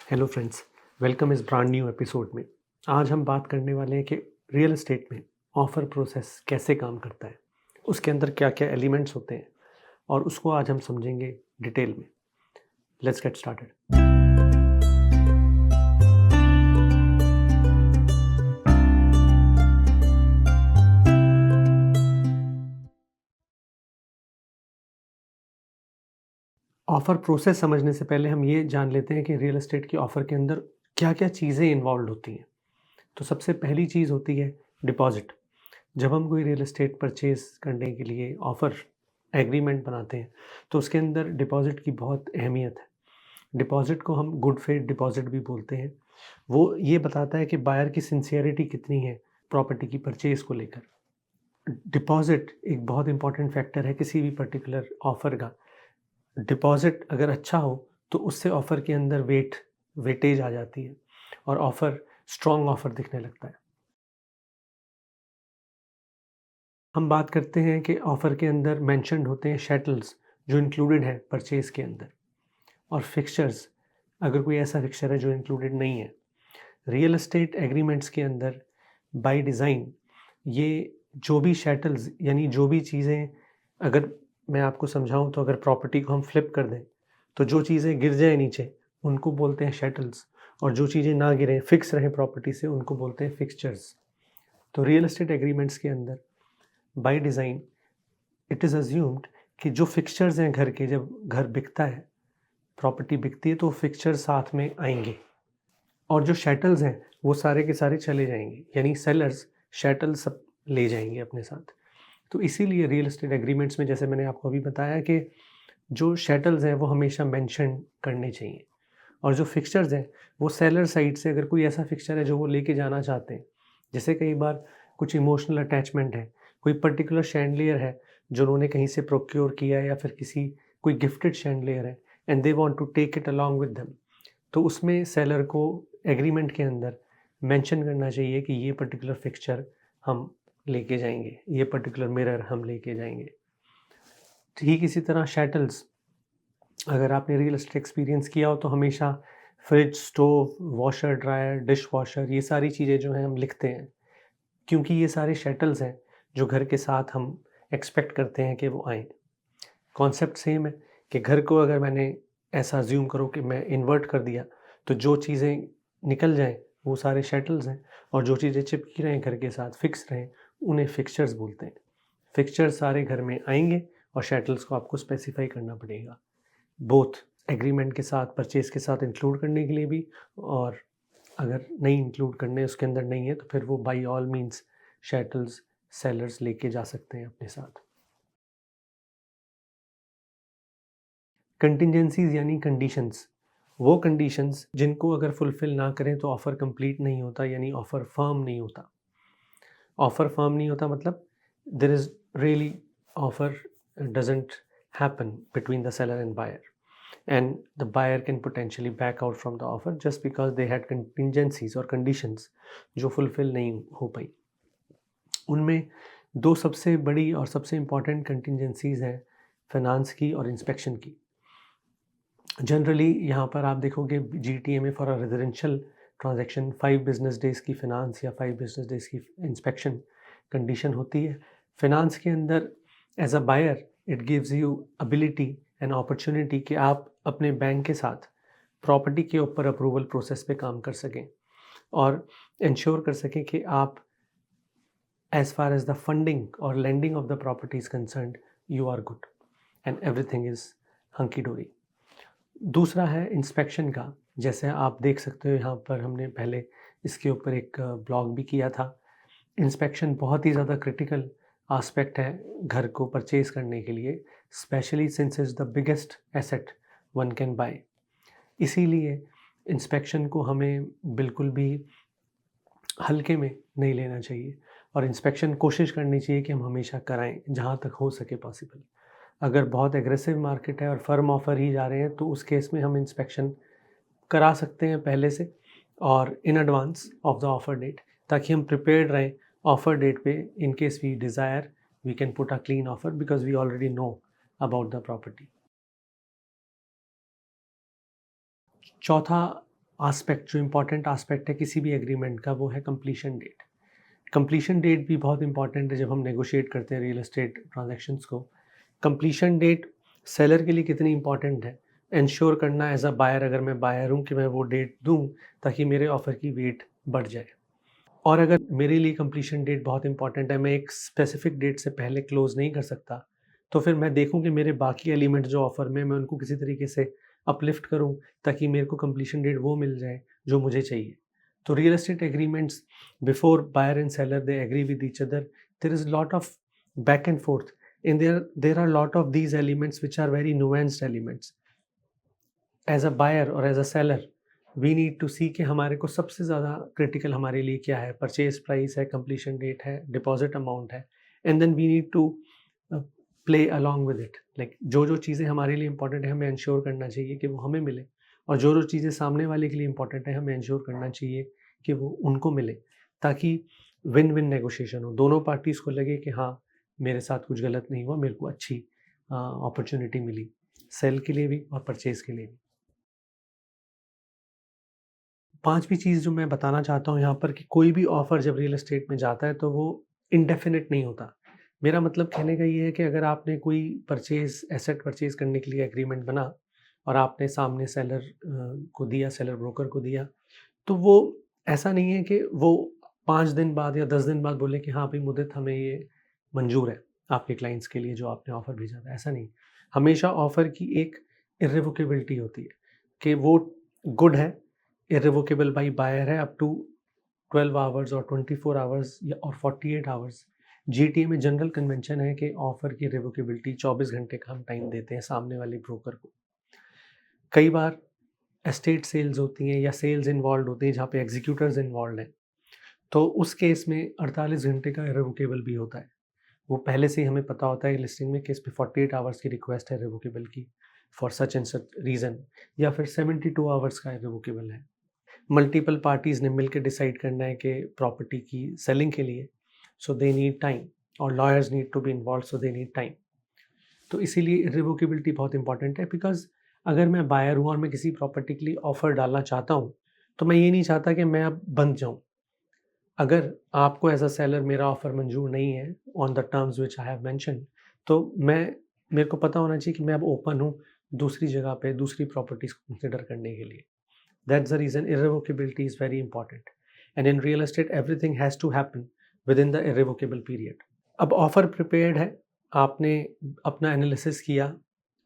Hello friends, welcome इस brand new episode में। आज हम बात करने वाले हैं कि रियल एस्टेट में ऑफ़र प्रोसेस कैसे काम करता है, उसके अंदर क्या-क्या एलिमेंट्स होते हैं और उसको आज हम समझेंगे डिटेल में। Let's get started. Offer process समझने से पहले हम ये जान लेते हैं कि रियल एस्टेट की ऑफ़र के अंदर क्या-क्या चीज़ें इन्वॉल्व्ड होती हैं। तो सबसे पहली चीज़ होती है डिपॉज़िट। जब हम कोई रियल एस्टेट परचेज़ करने के लिए ऑफ़र एग्रीमेंट बनाते हैं, तो उसके अंदर डिपॉज़िट की बहुत अहमियत है। डिपॉज़िट को हम गुड फेथ डिपॉज़िट भी बोलते हैं। वो ये बताता है कि बायर की सिंसियरिटी कितनी है प्रॉपर्टी की परचेज़ को लेकर। डिपॉज़िट एक बहुत इम्पोर्टेंट फैक्टर है किसी भी पर्टिकुलर ऑफ़र का। डिपॉज़िट अगर अच्छा हो, तो उससे ऑफ़र के अंदर वेटेज आ जाती है और ऑफ़र स्ट्रॉन्ग ऑफ़र दिखने लगता है। हम बात करते हैं कि ऑफ़र के अंदर मेंशन्ड होते हैं शैटल्स जो इंक्लूडेड है परचेज़ के अंदर, और फिक्सचर्स अगर कोई ऐसा फिक्सचर है जो इंक्लूडेड नहीं है। रियल एस्टेट एग्रीमेंट्स के अंदर बाय डिज़ाइन ये जो भी शैटल्स यानी जो भी चीज़ें, अगर मैं आपको समझाऊँ तो अगर प्रॉपर्टी को हम फ्लिप कर दें, तो जो चीज़ें गिर जाएँ नीचे उनको बोलते हैं शैटल्स, और जो चीज़ें ना गिरें फिक्स रहें प्रॉपर्टी से उनको बोलते हैं फिक्सचर्स। तो रियल एस्टेट एग्रीमेंट्स के अंदर by design it is assumed कि जो फिक्सचर्स हैं घर के, जब घर बिकता है, प्रॉपर्टी बिकती है, तो फिक्सचर्स साथ में आएँगे और जो शैटल्स हैं वो सारे के सारे चले जाएँगे, यानी सेलर्स शैटल सब ले जाएँगे अपने साथ। तो इसीलिए रियल एस्टेट एग्रीमेंट्स में, जैसे मैंने आपको अभी बताया, कि जो शैटल्स हैं वो हमेशा मेंशन करने चाहिए, और जो फिक्सचर्स हैं वो सेलर साइड से अगर कोई ऐसा फिक्सचर है जो वो लेके जाना चाहते हैं, जैसे कई बार कुछ इमोशनल अटैचमेंट है, कोई पर्टिकुलर शैंडलियर है जो उन्होंने कहीं से प्रोक्योर किया है, या फिर कोई गिफ्टेड शैंडलियर है and they want to take it along with them, तो उसमें सेलर को एग्रीमेंट के अंदर मेंशन करना चाहिए कि ये पर्टिकुलर फिक्सचर हम लेके जाएँगे, ये पर्टिकुलर मिरर हम लेके जाएँगे। ठीक इसी तरह शैटल्स, अगर आपने रियल एस्टेट एक्सपीरियंस किया हो तो हमेशा fridge, stove, washer, dryer, dish washer, ये सारी चीज़ें जो हैं हम लिखते हैं, क्योंकि ये सारे शैटल्स हैं जो घर के साथ हम एक्सपेक्ट करते हैं कि वो आएँ। कॉन्सेप्ट सेम है कि घर को अगर मैंने ऐसा अज़्यूम करो कि मैं इन्वर्ट कर दिया, तो जो चीज़ें निकल जाएँ वो सारे शैटल्स हैं, और जो चीज़ें चिपकी रहें घर के साथ, फिक्स रहें, उन्हें फिक्सचर्स बोलते हैं। फिक्सचर्स सारे घर में आएँगे और शैटल्स को आपको स्पेसिफ़ाई करना पड़ेगा। बोथ एग्रीमेंट के साथ, परचेज़ के साथ इंक्लूड करने के लिए भी, और अगर नहीं इंक्लूड करने, उसके अंदर नहीं है, तो फिर वो बाय ऑल मीन्स शैटल्स सेलर्स लेके जा सकते हैं अपने साथ। कंटिंजेंसीज़ यानी कंडीशंस, वो कंडीशंस जिनको अगर फुलफ़िल ना करें तो ऑफ़र कंप्लीट नहीं होता, यानी ऑफ़र फ़र्म नहीं होता। ऑफ़र फ़र्म नहीं होता मतलब there is really offer doesn't happen between the seller and buyer, and the buyer can potentially back out from the offer just because they had contingencies और conditions जो fulfill नहीं हो पाई। उनमें दो सबसे बड़ी और सबसे इम्पॉर्टेंट contingencies हैं, फाइनेंस की और इंस्पेक्शन की। जनरली यहाँ पर आप देखोगे GTA में for a residential transaction 5 business days की फाइनेंस या 5 बिजनेस डेज़ की इंस्पेक्शन कंडीशन होती है। फाइनेंस के अंदर as a buyer it gives you ability and opportunity कि आप अपने बैंक के साथ प्रॉपर्टी के ऊपर अप्रूवल प्रोसेस पे काम कर सकें और इंश्योर कर सकें कि आप as far as the funding और lending of the property is concerned, you are good and everything is hunky dory. दूसरा है इंस्पेक्शन का। जैसे आप देख सकते हो, यहाँ पर हमने पहले इसके ऊपर एक ब्लॉग भी किया था। इंस्पेक्शन बहुत ही ज़्यादा क्रिटिकल आस्पेक्ट है घर को परचेज़ करने के लिए, specially since is the biggest asset one can buy. इसीलिए इंस्पेक्शन को हमें बिल्कुल भी हल्के में नहीं लेना चाहिए, और इंस्पेक्शन कोशिश करनी चाहिए कि हम हमेशा कराएँ जहाँ तक हो सके पॉसिबल। अगर बहुत एग्रेसिव मार्केट है और फर्म ऑफ़र ही जा रहे हैं, तो उस केस में हम इंस्पेक्शन करा सकते हैं पहले से और in advance of the offer date, ताकि हम प्रिपेयर्ड रहें ऑफ़र डेट पे। In case we desire we can put a clean offer because we already know about the property. चौथा आस्पेक्ट, जो इम्पॉर्टेंट आस्पेक्ट है किसी भी एग्रीमेंट का, वो है कंप्लीशन डेट। कंप्लीशन डेट भी बहुत इंपॉर्टेंट है जब हम नेगोशिएट करते हैं रियल एस्टेट ट्रांजैक्शंस को। कंप्लीशन डेट सेलर के लिए कितनी इंपॉर्टेंट है, इंश्योर करना एज अ बायर, अगर मैं बायर हूँ, कि मैं वो डेट दूँ ताकि मेरे ऑफ़र की वेट बढ़ जाए। और अगर मेरे लिए कंप्लीशन डेट बहुत इंपॉर्टेंट है, मैं एक स्पेसिफिक डेट से पहले क्लोज़ नहीं कर सकता, तो फिर मैं देखूँ कि मेरे बाकी एलिमेंट्स जो ऑफ़र में, मैं उनको किसी तरीके से अपलिफ्ट करूँ ताकि मेरे को कंप्लीशन डेट वो मिल जाए जो मुझे चाहिए। तो real estate agreements, before buyer and seller they agree with each other, there is lot of back and forth, and there are lot of these elements which are very nuanced elements. As a buyer or as a seller, we need to see कि हमारे को सबसे ज़्यादा critical हमारे लिए क्या है, purchase price है, कंप्लीशन डेट है, डिपॉजिट अमाउंट है, and then we need to play along with it. Like जो जो चीज़ें हमारे लिए इंपॉर्टेंट है, हमें इंश्योर करना चाहिए कि वो हमें मिले, और जो जो चीज़ें सामने वाले के लिए इंपॉर्टेंट है, हमें इंश्योर करना चाहिए कि वो उनको मिले, ताकि विन विन नेगोशिएशन हो, दोनों पार्टीज़ को लगे कि हाँ, मेरे साथ कुछ गलत नहीं हुआ, मेरे को अच्छी अपॉर्चुनिटी मिली, सेल के लिए भी और परचेज़ के लिए भी। पाँचवीं चीज़ जो मैं बताना चाहता हूँ यहाँ पर, कि कोई भी ऑफ़र जब रियल एस्टेट में जाता है तो वो इंडेफ़िनिट नहीं होता। मेरा मतलब कहने का ये है कि अगर आपने कोई एसेट परचेज़ करने के लिए एग्रीमेंट बना और आपने सामने सेलर को दिया, सेलर ब्रोकर को दिया, तो वो ऐसा नहीं है कि वो 5 दिन बाद या 10 दिन बाद बोले कि हाँ, भई मुद्दत हमें ये मंज़ूर है, आपके क्लाइंट्स के लिए जो आपने ऑफ़र भेजा था, ऐसा नहीं। हमेशा ऑफ़र की एक इर्रिवोकेबिलिटी होती है कि वो गुड है, इर्रिवोकेबल बाय बायर है अप टू 12 आवर्स और 24 आवर्स या और 48 आवर्स। जीटीए में जनरल कन्वेंशन है कि ऑफ़र की रिवोकेबिलिटी 24 घंटे का हम टाइम देते हैं सामने वाले ब्रोकर को। कई बार एस्टेट सेल्स होती हैं या सेल्स इन्वॉल्व्ड होती हैं जहाँ पे एग्जीक्यूटर्स इन्वॉल्व्ड हैं, तो उस केस में 48 घंटे का इर्रिवोकेबल भी होता है। वो पहले से ही हमें पता होता है लिस्टिंग में कि इस पे 48 आवर्स की रिक्वेस्ट है रिवोकेबल की, for such and such reason, या फिर 72 आवर्स का रिवोकेबल है। मल्टीपल पार्टीज़ ने मिलके डिसाइड करना है कि प्रॉपर्टी की सेलिंग के लिए, सो दे नीड टाइम, और lawyers need to be involve, so they need time. तो इसीलिए इर्रिवोकेबिलिटी बहुत इंपॉर्टेंट है, बिकॉज़ अगर मैं बायर हूँ और मैं किसी प्रॉपर्टी के लिए ऑफ़र डालना चाहता हूँ, तो मैं ये नहीं चाहता कि मैं अब बंद जाऊँ। अगर आपको एज़ अ सेलर मेरा ऑफ़र मंज़ूर नहीं है on the terms which I have mentioned, तो मेरे को पता होना चाहिए कि मैं अब ओपन हूँ दूसरी जगह पे दूसरी प्रॉपर्टीज़ को कंसिडर करने के लिए। That's the reason irrevocability is very important. And in real estate, everything has to happen within the irrevocable period. अब ऑफ़र प्रिपेयर्ड है, आपने अपना एनालिसिस किया,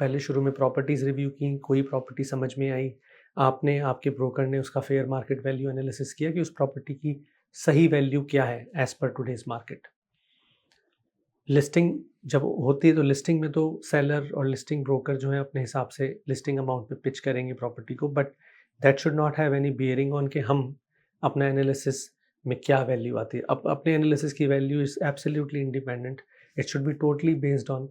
पहले शुरू में प्रॉपर्टीज़ रिव्यू की, कोई प्रॉपर्टी समझ में आई, आपने, आपके ब्रोकर ने उसका फेयर मार्केट वैल्यू एनालिसिस किया कि उस प्रॉपर्टी की सही वैल्यू क्या है as per today's market. Listing जब होती है तो लिस्टिंग में तो सेलर और लिस्टिंग ब्रोकर जो है अपने हिसाब से लिस्टिंग अमाउंट पे पिच करेंगे प्रॉपर्टी को, but that should not have any bearing on कि हम अपना एनालिसिस में क्या वैल्यू आती है। अपने एनालिसिस की value is absolutely independent, it should be totally based on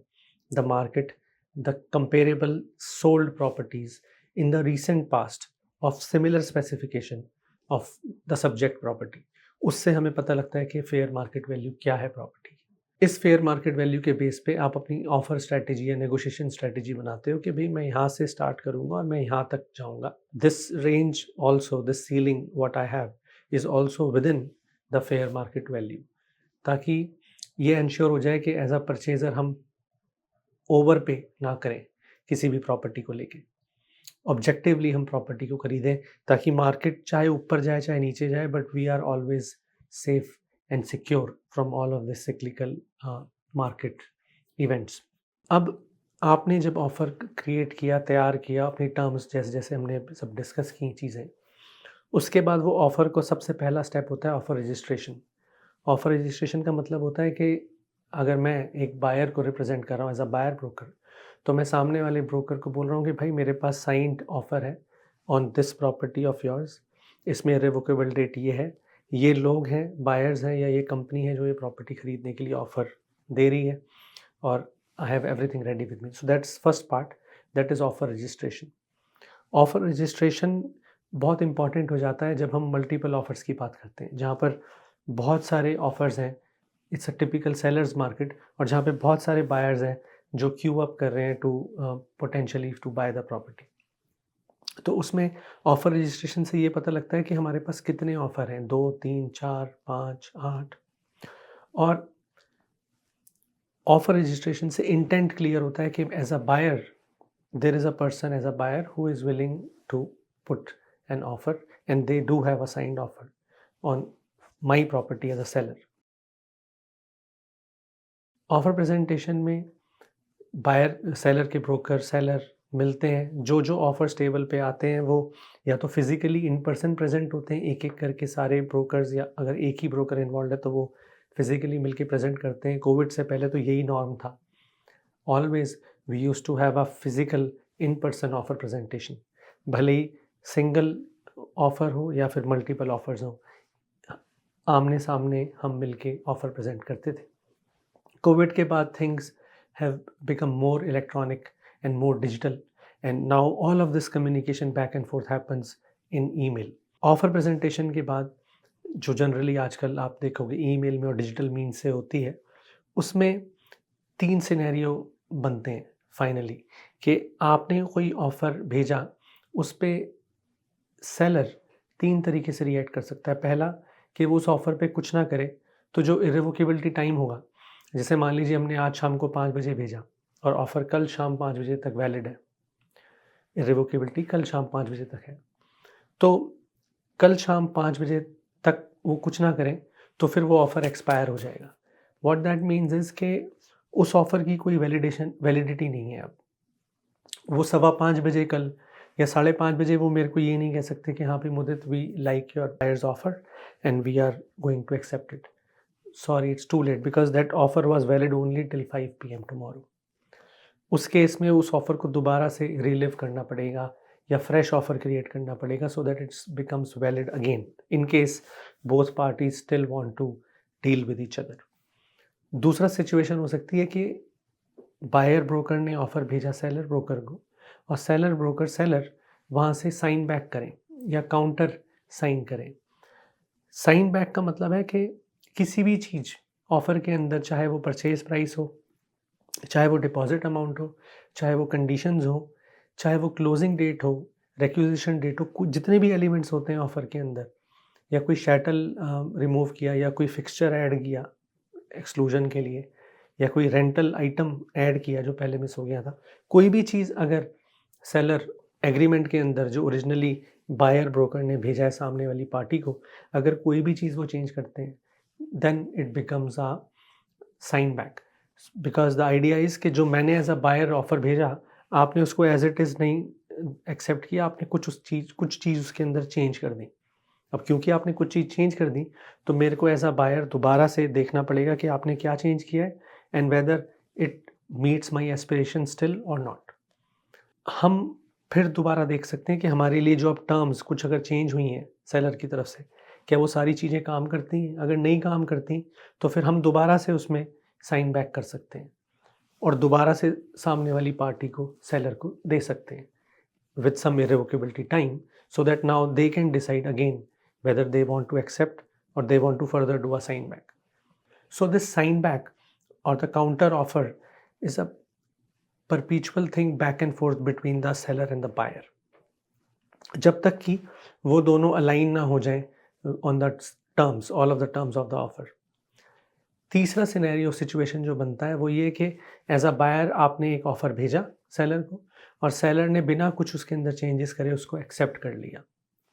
the market, the comparable sold properties in the recent past of similar specification of the subject property. उससे हमें पता लगता है कि फेयर मार्केट वैल्यू क्या है property. इस fair market value के बेस पे आप अपनी ऑफर स्ट्रैटेजी या नेगोशिएशन स्ट्रैटेजी बनाते हो कि भाई मैं यहाँ से स्टार्ट करूँगा और मैं यहाँ तक जाऊँगा। This range also, this ceiling what I have is also with in the fair market value, ताकि ये इंश्योर हो जाए कि एज अ परचेजर हम ओवर पे ना करें किसी भी प्रॉपर्टी को लेके, ऑब्जेक्टिवली हम प्रॉपर्टी को खरीदें, ताकि मार्केट चाहे ऊपर जाए चाहे नीचे जाए, but we are always safe and secure from all of this cyclical market events. अब आपने जब ऑफ़र क्रिएट किया, तैयार किया, अपनी टर्म्स जैसे जैसे हमने सब डिस्कस की चीज़ें, उसके बाद वो ऑफ़र को सबसे पहला स्टेप होता है ऑफ़र रजिस्ट्रेशन। ऑफ़र रजिस्ट्रेशन का मतलब होता है कि अगर मैं एक बायर को रिप्रेजेंट कर रहा हूँ एज अ बायर ब्रोकर, तो मैं सामने वाले ब्रोकर को बोल रहा हूँ कि भाई मेरे पास साइंड ऑफ़र है on this property of yours, इसमें रिवोकेबल डेट ये है, ये लोग हैं, बायर्स हैं, या ये कंपनी है जो ये प्रॉपर्टी खरीदने के लिए ऑफ़र दे रही है, और I have everything ready with me. So that's first part, that is offer registration. Offer registration बहुत इंपॉर्टेंट हो जाता है जब हम मल्टीपल ऑफ़र्स की बात करते हैं, जहाँ पर बहुत सारे ऑफ़र्स हैं। It's a typical sellers market, और जहाँ पे बहुत सारे बायर्स हैं जो क्यू अप कर रहे हैं to potentially to buy the property. तो उसमें ऑफ़र रजिस्ट्रेशन से ये पता लगता है कि हमारे पास कितने ऑफ़र हैं, 2, 3, 4, 5, 8। और ऑफ़र रजिस्ट्रेशन से इंटेंट क्लियर होता है कि as a buyer there is a person as a buyer who is willing to put an offer and they do have a signed offer on my property as a seller. Offer presentation में buyer seller के broker seller मिलते हैं। जो offers table पे आते हैं वो या तो फिजिकली इन पर्सन प्रेजेंट होते हैं, एक एक करके सारे ब्रोकर्स, या अगर एक ही ब्रोकर इन्वॉल्व है तो वो फिजिकली मिलके प्रेजेंट करते हैं। कोविड से पहले तो यही नॉर्म था। Always we use to have a physical in person offer presentation, भले ही सिंगल ऑफर हो या फिर मल्टीपल ऑफर्स हो, आमने सामने हम मिलके ऑफर प्रेजेंट करते थे। कोविड के बाद things have become more electronic and more digital, and now all of this communication back and forth happens in email. Offer presentation के बाद जो जनरली आजकल आप देखोगे ईमेल में और डिजिटल मीन्स से होती है, उसमें 3 सिनेरियो बनते हैं फाइनली, कि आपने कोई ऑफ़र भेजा, उस पे सेलर 3 तरीके से रिएक्ट कर सकता है। पहला, कि वो उस ऑफ़र पे कुछ ना करे, तो जो इर्रिवोकेबिलिटी टाइम होगा, जैसे मान लीजिए हमने आज शाम को 5 बजे भेजा और ऑफ़र कल शाम 5 बजे तक वैलिड है, इर्रिवोकेबिलिटी कल शाम 5 बजे तक है। तो कल शाम 5 बजे तक वो कुछ ना करें, तो फिर वो ऑफ़र एक्सपायर हो जाएगा। व्हाट दैट मीन्स इज़ कि उस ऑफ़र की कोई वैलिडिटी नहीं है अब। वो 5:15 बजे कल या 5:30 बजे वो मेरे को ये नहीं कह सकते कि हाँ भाई Mudit, we like your buyer's offer and we are going to accept it. Sorry, it's too late because that offer was valid only till 5 PM tomorrow. उस केस में उस ऑफ़र को दोबारा से रिलिव करना पड़ेगा या फ्रेश ऑफ़र क्रिएट करना पड़ेगा, so that it's becomes valid again in case both parties still want to deal with each other. दूसरा सिचुएशन हो सकती है कि बायर ब्रोकर ने ऑफ़र भेजा सेलर ब्रोकर को, और सेलर ब्रोकर सेलर वहाँ से साइन बैक करें या काउंटर साइन करें। साइन बैक का मतलब है कि किसी भी चीज़ ऑफ़र के अंदर, चाहे वो परचेज़ प्राइस हो, चाहे वो डिपॉज़िट अमाउंट हो, चाहे वो कंडीशंस हो, चाहे वो क्लोजिंग डेट हो, रिक्विजिशन डेट हो, कुछ जितने भी एलिमेंट्स होते हैं ऑफ़र के अंदर, या कोई शैटल रिमूव किया या कोई फिक्सचर ऐड किया एक्सक्लूजन के लिए, या कोई रेंटल आइटम ऐड किया जो पहले मिस हो गया था, कोई भी चीज़ अगर सेलर एग्रीमेंट के अंदर जो ओरिजिनली बायर ब्रोकर ने भेजा है सामने वाली पार्टी को, अगर कोई भी चीज़ वो चेंज करते हैं, then it becomes a sign back. Because the idea is कि जो मैंने एज़ अ बायर ऑफ़र भेजा, आपने उसको एज़ इट इज़ नहीं एक्सेप्ट किया, आपने कुछ चीज़ उसके अंदर चेंज कर दी। अब क्योंकि आपने कुछ चीज़ चेंज कर दी, तो मेरे को एज़ अ बायर दोबारा से देखना पड़ेगा कि आपने क्या चेंज किया है and whether it meets my aspiration still और नॉट। हम फिर दोबारा देख सकते हैं कि हमारे लिए जो अब टर्म्स कुछ अगर चेंज हुई हैं सेलर की तरफ से, क्या वो सारी चीज़ें काम करती हैं? अगर नहीं काम करती, तो फिर हम दोबारा से उसमें साइन बैक कर सकते हैं और दोबारा से सामने वाली पार्टी को, सेलर को दे सकते हैं with some irrevocability time, so that now they can decide again whether they want to accept or they want to further do a sign back. So this sign back or the counter offer is a perpetual thing back and forth between the seller and the buyer, जब तक कि वो दोनों align ना हो जाएं on the terms, all of the terms of the offer. तीसरा scenario situation जो बनता है वो ये कि एज अ बायर आपने एक ऑफ़र भेजा सेलर को, और सेलर ने बिना कुछ उसके अंदर चेंजेस करे उसको एक्सेप्ट कर लिया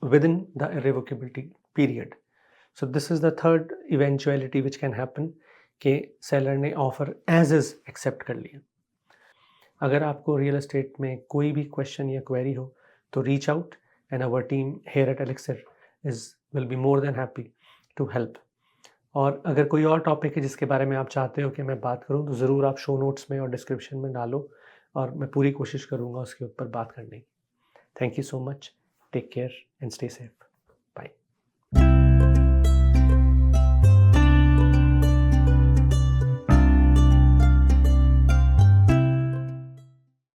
within the irrevocability period. So this is the third eventuality which can happen, कि सेलर ने ऑफ़र एज इज़ एक्सेप्ट कर लिया। अगर आपको रियल एस्टेट में कोई भी क्वेश्चन या क्वेरी हो, तो reach out and our team here at Elixir is will be more than happy to help. और अगर कोई और टॉपिक है जिसके बारे में आप चाहते हो कि मैं बात करूं, तो ज़रूर आप शो नोट्स में और डिस्क्रिप्शन में डालो, और मैं पूरी कोशिश करूंगा उसके ऊपर बात करने की। Thank you so much, take care and stay safe, bye.